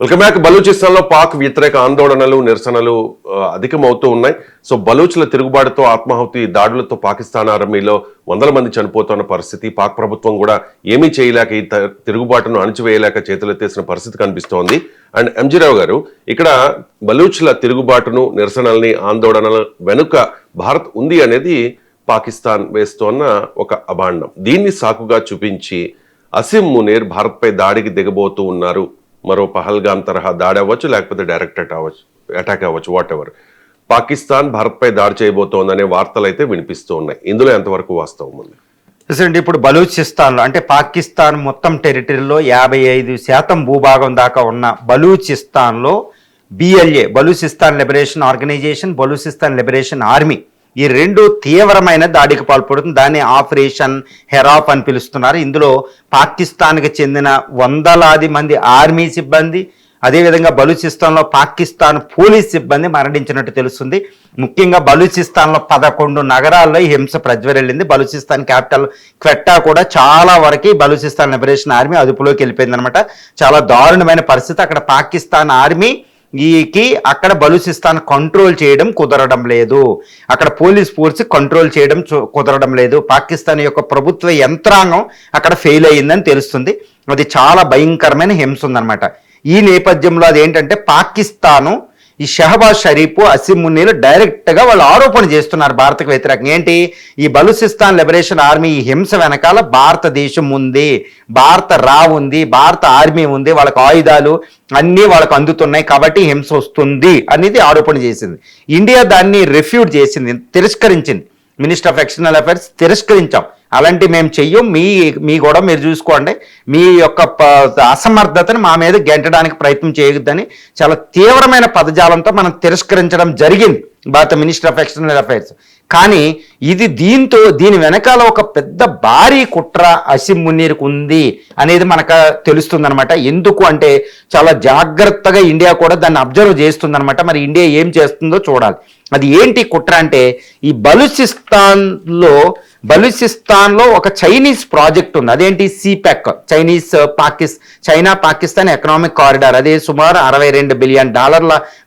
Welcome back. బలూచిస్తాన్లో Pak వ్యతిరేక ఆందోళనలు నిరసనలు అధికమవుతూ ఉన్నాయి. సో బలూచ్ల తిరుగుబాటుతో ఆత్మాహుతి దాడులతో పాకిస్తాన్ ఆర్మీలో వందల మంది చనిపోతున్న పరిస్థితి. పాక్ ప్రభుత్వం కూడా ఏమీ చేయలేక ఈ తిరుగుబాటును అణచివేయలేక చేతులెత్తేసిన పరిస్థితి కనిపిస్తోంది. అండ్ ఎంజీ రావు గారు, ఇక్కడ బలూచ్ల తిరుగుబాటును నిరసనల్ని ఆందోళనల వెనుక భారత్ ఉంది అనేది పాకిస్తాన్ వేస్తోన్న ఒక అభాండం. దీన్ని సాకుగా చూపించి అసిమ్ మునీర్ భారత్పై దాడికి దిగబోతూ ఉన్నారు. మరో పహల్గామ్ తరహా దాడి అవ్వచ్చు, లేకపోతే డైరెక్ట్ అటాక్ అవ్వచ్చు, వాట్ ఎవర్. పాకిస్తాన్ భారత్పై దాడి చేయబోతోందనే వార్తలు అయితే వినిపిస్తూ ఉన్నాయి. ఇందులో ఎంతవరకు వాస్తవం ఉంది? ఇప్పుడు బలూచిస్తాన్లో అంటే పాకిస్తాన్ మొత్తం టెరిటరీలో 55% భూభాగం దాకా ఉన్న బలూచిస్తాన్లో BLA Balochistan Liberation Organization, Balochistan Liberation Army ఈ రెండు తీవ్రమైన దాడికి పాల్పడుతుంది. దాన్ని ఆపరేషన్ హెరాప్ అని పిలుస్తున్నారు. ఇందులో పాకిస్తాన్కి చెందిన వందలాది మంది ఆర్మీ సిబ్బంది, అదేవిధంగా బలూచిస్తాన్లో పాకిస్తాన్ పోలీస్ సిబ్బంది మరణించినట్టు తెలుస్తుంది. ముఖ్యంగా బలూచిస్తాన్లో 11 నగరాల్లో ఈ హింస ప్రజ్వరిల్లింది. బలూచిస్తాన్ క్యాపిటల్ క్వెట్టా కూడా చాలా వరకు బలూచిస్తాన్ లిబరేషన్ ఆర్మీ అదుపులోకి వెళ్ళిపోయింది అనమాట. చాలా దారుణమైన పరిస్థితి. అక్కడ పాకిస్తాన్ ఆర్మీ అక్కడ బలూచిస్తాన్ కంట్రోల్ చేయడం కుదరడం లేదు. అక్కడ పోలీస్ ఫోర్స్ కంట్రోల్ చేయడం కుదరడం లేదు. పాకిస్తాన్ యొక్క ప్రభుత్వ యంత్రాంగం అక్కడ ఫెయిల్ అయ్యిందని తెలుస్తుంది. అది చాలా భయంకరమైన హింస ఉందన్నమాట. ఈ నేపథ్యంలో అదేంటంటే పాకిస్తాను ఈ షహబాజ్ షరీఫ్, అసిమ్ మునీర్ డైరెక్ట్గా వాళ్ళు ఆరోపణ చేస్తున్నారు భారత్కు వ్యతిరేకంగా. ఏంటి, ఈ బలూచిస్తాన్ లిబరేషన్ ఆర్మీ ఈ హింస వెనకాల భారతదేశం ఉంది, భారత ఉంది, భారత ఆర్మీ ఉంది, వాళ్ళకి ఆయుధాలు అన్నీ వాళ్ళకు అందుతున్నాయి కాబట్టి హింస వస్తుంది అనేది ఆరోపణ చేసింది. ఇండియా దాన్ని రిఫ్యూట్ చేసింది, తిరస్కరించింది. మినిస్టర్ ఆఫ్ ఎక్స్టర్నల్ అఫైర్స్ తిరస్కరించాం, అలాంటి మేము చెయ్యం, మీ కూడా మీరు చూసుకోండి, మీ యొక్క అసమర్థతను మా మీద గెంటడానికి ప్రయత్నం చేయొద్దని చాలా తీవ్రమైన పదజాలంతో మనం తిరస్కరించడం జరిగింది భారత మినిస్టర్ ఆఫ్ ఎక్స్టర్నల్ అఫైర్స్. కానీ దీని వెనకాల ఒక పెద్ద భారీ కుట్ర అసిమ్ మునీర్కు ఉంది అనేది మనకు తెలుస్తుందనమాట. ఎందుకు అంటే చాలా జాగ్రత్తగా ఇండియా కూడా దాన్ని అబ్జర్వ్ చేస్తుందనమాట. మరి ఇండియా ఏం చేస్తుందో చూడాలి. అది ఏంటి కుట్ర అంటే, ఈ బలూచిస్తాన్లో ఒక చైనీస్ ప్రాజెక్ట్ ఉంది. అదేంటి, సిపెక్, చైనా పాకిస్తాన్ ఎకనామిక్ కారిడార్. అదే సుమారు $62 బిలియన్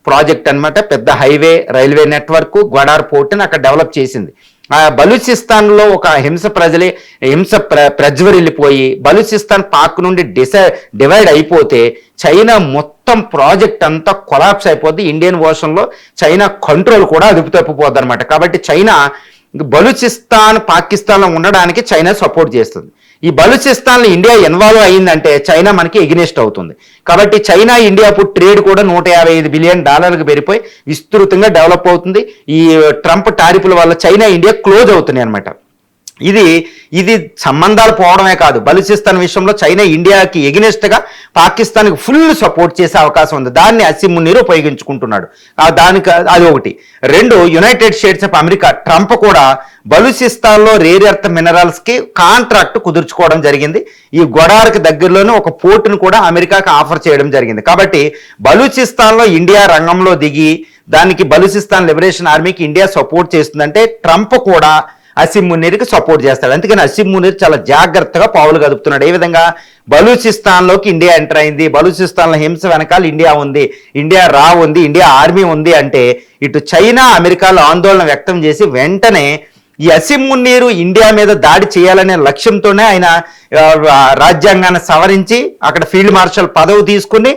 ప్రాజెక్ట్ అనమాట. పెద్ద హైవే, రైల్వే నెట్వర్క్, గ్వడార్ పోర్ట్ని అక్కడ డెవలప్ చేసింది. బలూచిస్తాన్లో ఒక హింస ప్రజ్వరిల్లిపోయి బలూచిస్తాన్ పాక్ నుండి డివైడ్ అయిపోతే చైనా మొత్తం ప్రాజెక్ట్ అంతా కొలాప్స్ అయిపోద్ది. ఇండియన్ ఓషన్లో చైనా కంట్రోల్ కూడా అదుపు తప్పిపోద్ది అనమాట. కాబట్టి చైనా బలూచిస్తాన్ పాకిస్తాన్లో ఉండడానికి చైనా సపోర్ట్ చేస్తుంది. ఈ బలూచిస్తాన్లో ఇండియా ఇన్వాల్వ్ అయ్యిందంటే చైనా మనకి ఎగ్నెస్ట్ అవుతుంది. కాబట్టి చైనా ఇండియా ట్రేడ్ కూడా $155 బిలియన్ పెరిగిపోయి విస్తృతంగా డెవలప్ అవుతుంది. ఈ ట్రంప్ టారిఫ్ల వల్ల చైనా ఇండియా క్లోజ్ అవుతున్నాయి అనమాట. ఇది సంబంధాలు పోవడమే కాదు, బలూచిస్తాన్ విషయంలో చైనా ఇండియాకి ఎగ్నెస్ట్గా పాకిస్తాన్కి ఫుల్ సపోర్ట్ చేసే అవకాశం ఉంది. దాన్ని అసిమ్ మునీర్ ఉపయోగించుకుంటున్నాడు. అది ఒకటి. రెండు, United states of America Trump కూడా బలూచిస్తాన్లో రేర్ ఎర్త్ మినరల్స్కి కాంట్రాక్ట్ కుదుర్చుకోవడం జరిగింది. ఈ గొడార్కి దగ్గరలోనే ఒక పోర్టును కూడా అమెరికాకి ఆఫర్ చేయడం జరిగింది. కాబట్టి బలూచిస్తాన్లో ఇండియా రంగంలో దిగి దానికి బలూచిస్తాన్ లిబరేషన్ ఆర్మీకి ఇండియా సపోర్ట్ చేస్తుందంటే ట్రంప్ కూడా అసిమ్ మునీర్కి సపోర్ట్ చేస్తాడు. అందుకని అసిమ్ మునీర్ చాలా జాగ్రత్తగా పావులు కదుపుతున్నాడు. ఏ విధంగా, బలూచిస్తాన్లోకి ఇండియా ఎంటర్ అయింది, బలూచిస్తాన్లో హింస వెనకాల ఇండియా ఉంది, ఇండియా ఉంది, ఇండియా ఆర్మీ ఉంది అంటే ఇటు చైనా అమెరికాలో ఆందోళన వ్యక్తం చేసి వెంటనే ఈ అసిమ్ మునీర్ ఇండియా మీద దాడి చేయాలనే లక్ష్యంతోనే ఆయన రాజ్యాంగాన్ని సవరించి అక్కడ ఫీల్డ్ మార్షల్ పదవి తీసుకుని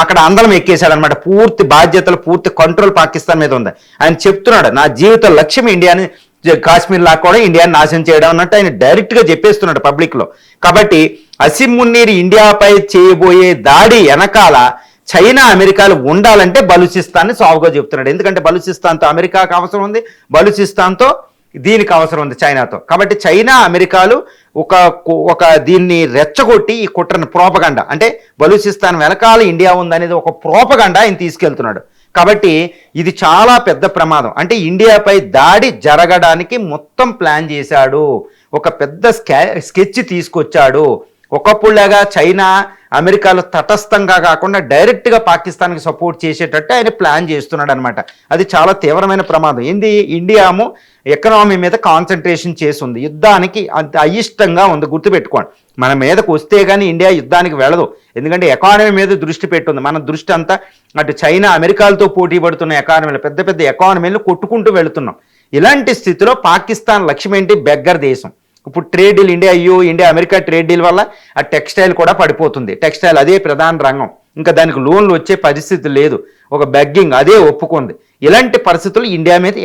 అక్కడ అందలం ఎక్కేశాడనమాట. పూర్తి బాధ్యతలు, పూర్తి కంట్రోల్ పాకిస్తాన్ మీద ఉంది. ఆయన చెప్తున్నాడు, నా జీవిత లక్ష్యం ఇండియాని, కాశ్మీర్ లా కూడా ఇండియాని నాశనం చేయడం అన్నట్టు ఆయన డైరెక్ట్గా చెప్పేస్తున్నాడు పబ్లిక్లో. కాబట్టి అసిమ్ మునీర్ ఇండియాపై చేయబోయే దాడి వెనకాల చైనా అమెరికాలు ఉండాలంటే బలూచిస్తాన్ని సాగుగా చెప్తున్నాడు. ఎందుకంటే బలూచిస్తాన్తో అమెరికాకు అవసరం ఉంది, బలూచిస్తాన్తో దీనికి అవసరం ఉంది చైనాతో. కాబట్టి చైనా అమెరికాలు ఒక దీన్ని రెచ్చగొట్టి ఈ కుట్రను ప్రోపగండా, అంటే బలూచిస్తాన్ వెనకాల ఇండియా ఉందనేది ఒక ప్రోపగండా ఆయన తీసుకెళ్తున్నాడు. కాబట్టి ఇది చాలా పెద్ద ప్రమాదం. అంటే ఇండియాపై దాడి జరగడానికి మొత్తం ప్లాన్ చేశాడు, ఒక పెద్ద స్కెచ్ తీసుకొచ్చాడు. ఒకప్పుడులాగా చైనా అమెరికాలో తటస్థంగా కాకుండా డైరెక్ట్గా పాకిస్తాన్కి సపోర్ట్ చేసేటట్టు ఆయన ప్లాన్ చేస్తున్నాడు అనమాట. అది చాలా తీవ్రమైన ప్రమాదం. ఏంది, ఇండియాము ఎకనామీ మీద కాన్సన్ట్రేషన్ చేసింది, యుద్ధానికి అంత అయిష్టంగా ఉంది. గుర్తుపెట్టుకోండి, మన మీదకు వస్తే కానీ ఇండియా యుద్ధానికి వెళ్ళదు, ఎందుకంటే ఎకానమీ మీద దృష్టి పెట్టుంది. మన దృష్టి అంతా అటు చైనా అమెరికాలతో పోటీ పడుతున్న ఎకానమీలు, పెద్ద పెద్ద ఎకానమీలు కొట్టుకుంటూ వెళుతున్నాం. ఇలాంటి స్థితిలో పాకిస్తాన్ లక్ష్యం ఏంటి, బెగ్గర్ దేశం. ఇప్పుడు trade deal India America trade deal వల్ల ఆ టెక్స్టైల్ కూడా పడిపోతుంది. టెక్స్టైల్ అదే ప్రధాన రంగం, ఇంకా దానికి లోన్లు వచ్చే పరిస్థితి లేదు. ఒక బెగ్గింగ్ అదే ఒప్పుకుంది. ఇలాంటి పరిస్థితులు ఇండియా మీద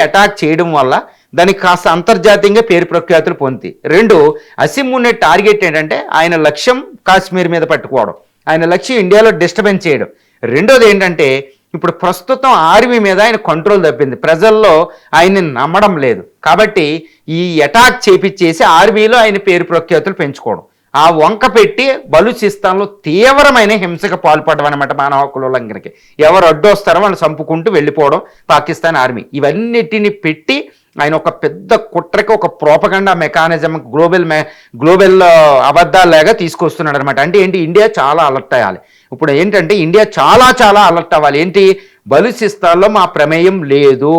అటాక్ చేయడం వల్ల దానికి కాస్త అంతర్జాతీయంగా పేరు ప్రఖ్యాతులు పొంది. రెండు, అసీం మునీర్ టార్గెట్ ఏంటంటే ఆయన లక్ష్యం కాశ్మీర్ మీద పట్టుకోవడం, ఆయన లక్ష్యం ఇండియాలో డిస్టర్బెన్స్ చేయడం. రెండోది ఏంటంటే ఇప్పుడు ప్రస్తుతం ఆర్మీ మీద ఆయన కంట్రోల్ తప్పింది, ప్రజల్లో ఆయన్ని నమ్మడం లేదు. కాబట్టి ఈ అటాక్ చేపించేసి ఆర్మీలో ఆయన పేరు ప్రఖ్యాతులు పెంచుకోవడం, ఆ వంక పెట్టి బలూచిస్తాన్లో తీవ్రమైన హింసకు పాల్పడడం అనమాట, మానవ హక్కుల ఉల్లంఘనకి. ఎవరు అడ్డొస్తారో వాళ్ళు చంపుకుంటూ వెళ్ళిపోవడం పాకిస్తాన్ ఆర్మీ. ఇవన్నిటిని పెట్టి ఆయన ఒక పెద్ద కుట్రకి, ఒక ప్రోపగండా మెకానిజం, గ్లోబల్ అబద్ధాలాగా తీసుకొస్తున్నాడు అనమాట. అంటే ఏంటి, ఇండియా చాలా అలర్ట్ అయ్యాలి. ఇప్పుడు ఏంటంటే ఇండియా చాలా చాలా అలర్ట్ అవ్వాలి. ఏంటి, బలూచిస్తాన్లో మా ప్రమేయం లేదు,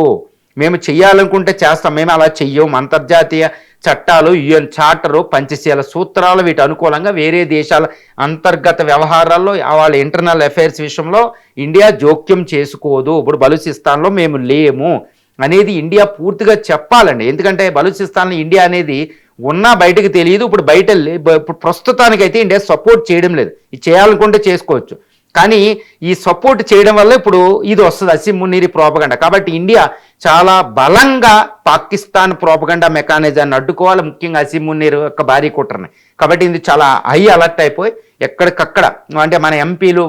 మేము చెయ్యాలనుకుంటే చేస్తాం, మేము అలా చెయ్యం. అంతర్జాతీయ చట్టాలు, యుఎన్ చార్టరు, పంచశీల సూత్రాలు వీటి అనుకూలంగా వేరే దేశాల అంతర్గత వ్యవహారాల్లో వాళ్ళ ఇంటర్నల్ అఫైర్స్ విషయంలో ఇండియా జోక్యం చేసుకోదు. ఇప్పుడు బలూచిస్తాన్లో మేము లేము అనేది ఇండియా పూర్తిగా చెప్పాలండి. ఎందుకంటే బలూచిస్తాన్లో ఇండియా అనేది ఉన్నా బయటకు తెలియదు. ఇప్పుడు ప్రస్తుతానికైతే ఇండియా సపోర్ట్ చేయడం లేదు. ఇది చేయాలనుకుంటే చేసుకోవచ్చు, కానీ ఈ సపోర్ట్ చేయడం వల్ల ఇప్పుడు ఇది వస్తుంది, అసీం మునీర్ ప్రోపగండా. కాబట్టి ఇండియా చాలా బలంగా పాకిస్తాన్ ప్రోపగండా మెకానిజాన్ని అడ్డుకోవాలి, ముఖ్యంగా అసీం మునీర్ యొక్క భారీ కుట్రని. కాబట్టి ఇది చాలా హై అలర్ట్ అయిపోయి ఎక్కడికక్కడ అంటే మన ఎంపీలు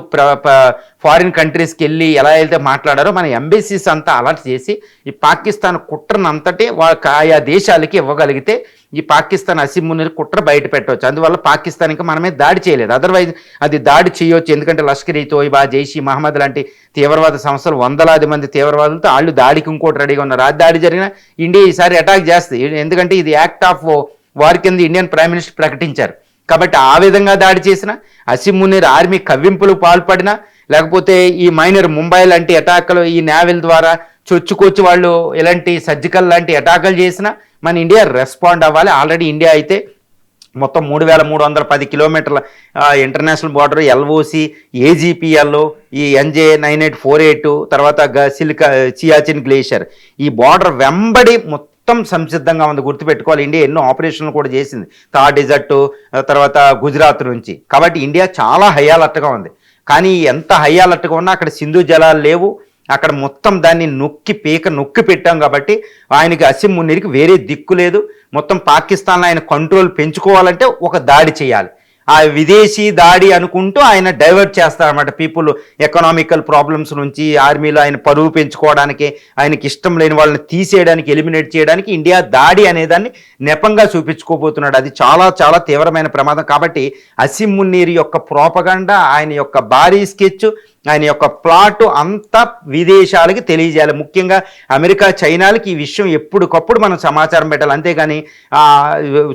ఫారిన్ కంట్రీస్కి వెళ్ళి ఎలా అయితే మాట్లాడారో మన ఎంబసీస్ అంతా అలర్ట్ చేసి ఈ పాకిస్తాన్ కుట్రను అంతటి ఆయా దేశాలకి ఇవ్వగలిగితే ఈ పాకిస్తాన్ అసీం మునీర్ కుట్ర బయట పెట్టవచ్చు. అందువల్ల పాకిస్తాన్ ఇంకా మనమే దాడి చేయలేదు, అదర్వైజ్ అది దాడి చేయవచ్చు. ఎందుకంటే లష్కర్ ఈ తోయిబా, జైషీ మహమ్మద్ లాంటి తీవ్రవాద సంస్థలు వందలాది మంది తీవ్రవాదులతో వాళ్ళు దాడికి ఇంకోటి రెడీగా ఉన్నారు. ఆ దాడి జరిగిన ఇండియా ఈసారి అటాక్ చేస్తుంది, ఎందుకంటే ఇది యాక్ట్ ఆఫ్ వార్ కింద ఇండియన్ ప్రైమ్ మినిస్టర్ ప్రకటించారు. కాబట్టి ఆ విధంగా దాడి చేసిన అసీం మునీర్ ఆర్మీ కవ్వింపులు పాల్పడినా, లేకపోతే ఈ మైనర్ ముంబై లాంటి అటాకులు ఈ నేవల్ ద్వారా చొచ్చుకొచ్చి వాళ్ళు ఇలాంటి సర్జికల్ లాంటి అటాకులు చేసినా మన ఇండియా రెస్పాండ్ అవ్వాలి. ఆల్రెడీ ఇండియా అయితే మొత్తం 3310 కిలోమీటర్ల ఇంటర్నేషనల్ బార్డర్, ఎల్ఓసి, ఏజీపీఎల్, ఈ NJ-9848, తర్వాత సియాచిన్ గ్లేషియర్, ఈ బార్డర్ వెంబడి మొత్తం సంసిద్ధంగా ఉంది. గుర్తుపెట్టుకోవాలి, ఇండియా ఎన్నో ఆపరేషన్లు కూడా చేసింది, థార్ డెజర్ట్, తర్వాత గుజరాత్ నుంచి. కాబట్టి ఇండియా చాలా హై అలర్ట్గా ఉంది. కానీ ఎంత హై అలర్ట్గా ఉన్నా అక్కడ సింధు జలాలు లేవు, అక్కడ మొత్తం దాన్ని నొక్కి పెట్టాం. కాబట్టి ఆయనకి అసీం మునీర్కి వేరే దిక్కు లేదు. మొత్తం పాకిస్తాన్లో ఆయన కంట్రోల్ పెంచుకోవాలంటే ఒక దాడి చేయాలి. ఆ విదేశీ దాడి అనుకుంటూ ఆయన డైవర్ట్ చేస్తారన్నమాట పీపుల్ ఎకనామికల్ ప్రాబ్లమ్స్ నుంచి. ఆర్మీలో ఆయన పరువు పెంచుకోవడానికి, ఆయనకి ఇష్టం లేని వాళ్ళని తీసేయడానికి, ఎలిమినేట్ చేయడానికి ఇండియా దాడి అనేదాన్ని నెపంగా చూపించుకోబోతున్నాడు. అది చాలా చాలా తీవ్రమైన ప్రమాదం. కాబట్టి అసీం మునీర్ యొక్క ప్రోపగండా, ఆయన యొక్క భారీ స్కెచ్, ఆయన యొక్క ప్లాట్ అంతా విదేశాలకి తెలియజేయాలి. ముఖ్యంగా అమెరికా, చైనాలకి ఈ విషయం ఎప్పటికప్పుడు మనం సమాచారం పెట్టాలి. అంతేగాని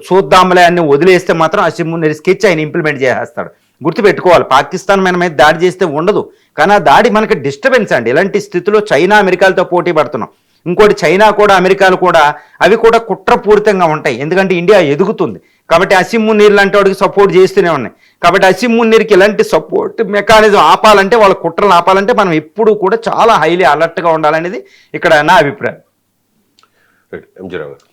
చూద్దాంలే అని వదిలేస్తే మాత్రం అసీం మునీర్ స్కెచ్ ఆయన ఇంప్లిమెంట్ చేసేస్తాడు. గుర్తుపెట్టుకోవాలి, పాకిస్తాన్ మన మీద దాడి చేస్తే ఉండదు, కానీ ఆ దాడి మనకి డిస్టర్బెన్స్ అండి. ఇలాంటి స్థితిలో చైనా అమెరికాలతో పోటీ పడుతున్నాం. ఇంకోటి చైనా కూడా అమెరికాలు కూడా అవి కూడా కుట్రపూరితంగా ఉంటాయి, ఎందుకంటే ఇండియా ఎదుగుతుంది. కాబట్టి అసీం మునీర్ లాంటి వాడికి సపోర్ట్ చేస్తూనే ఉన్నాయి. కాబట్టి అసీం మునీర్కి ఇలాంటి సపోర్ట్ మెకానిజం ఆపాలంటే, వాళ్ళ కుట్రలు ఆపాలంటే మనం ఎప్పుడూ కూడా చాలా హైలీ అలర్ట్గా ఉండాలనేది ఇక్కడ నా అభిప్రాయం. ఎంజీ రావు గారు.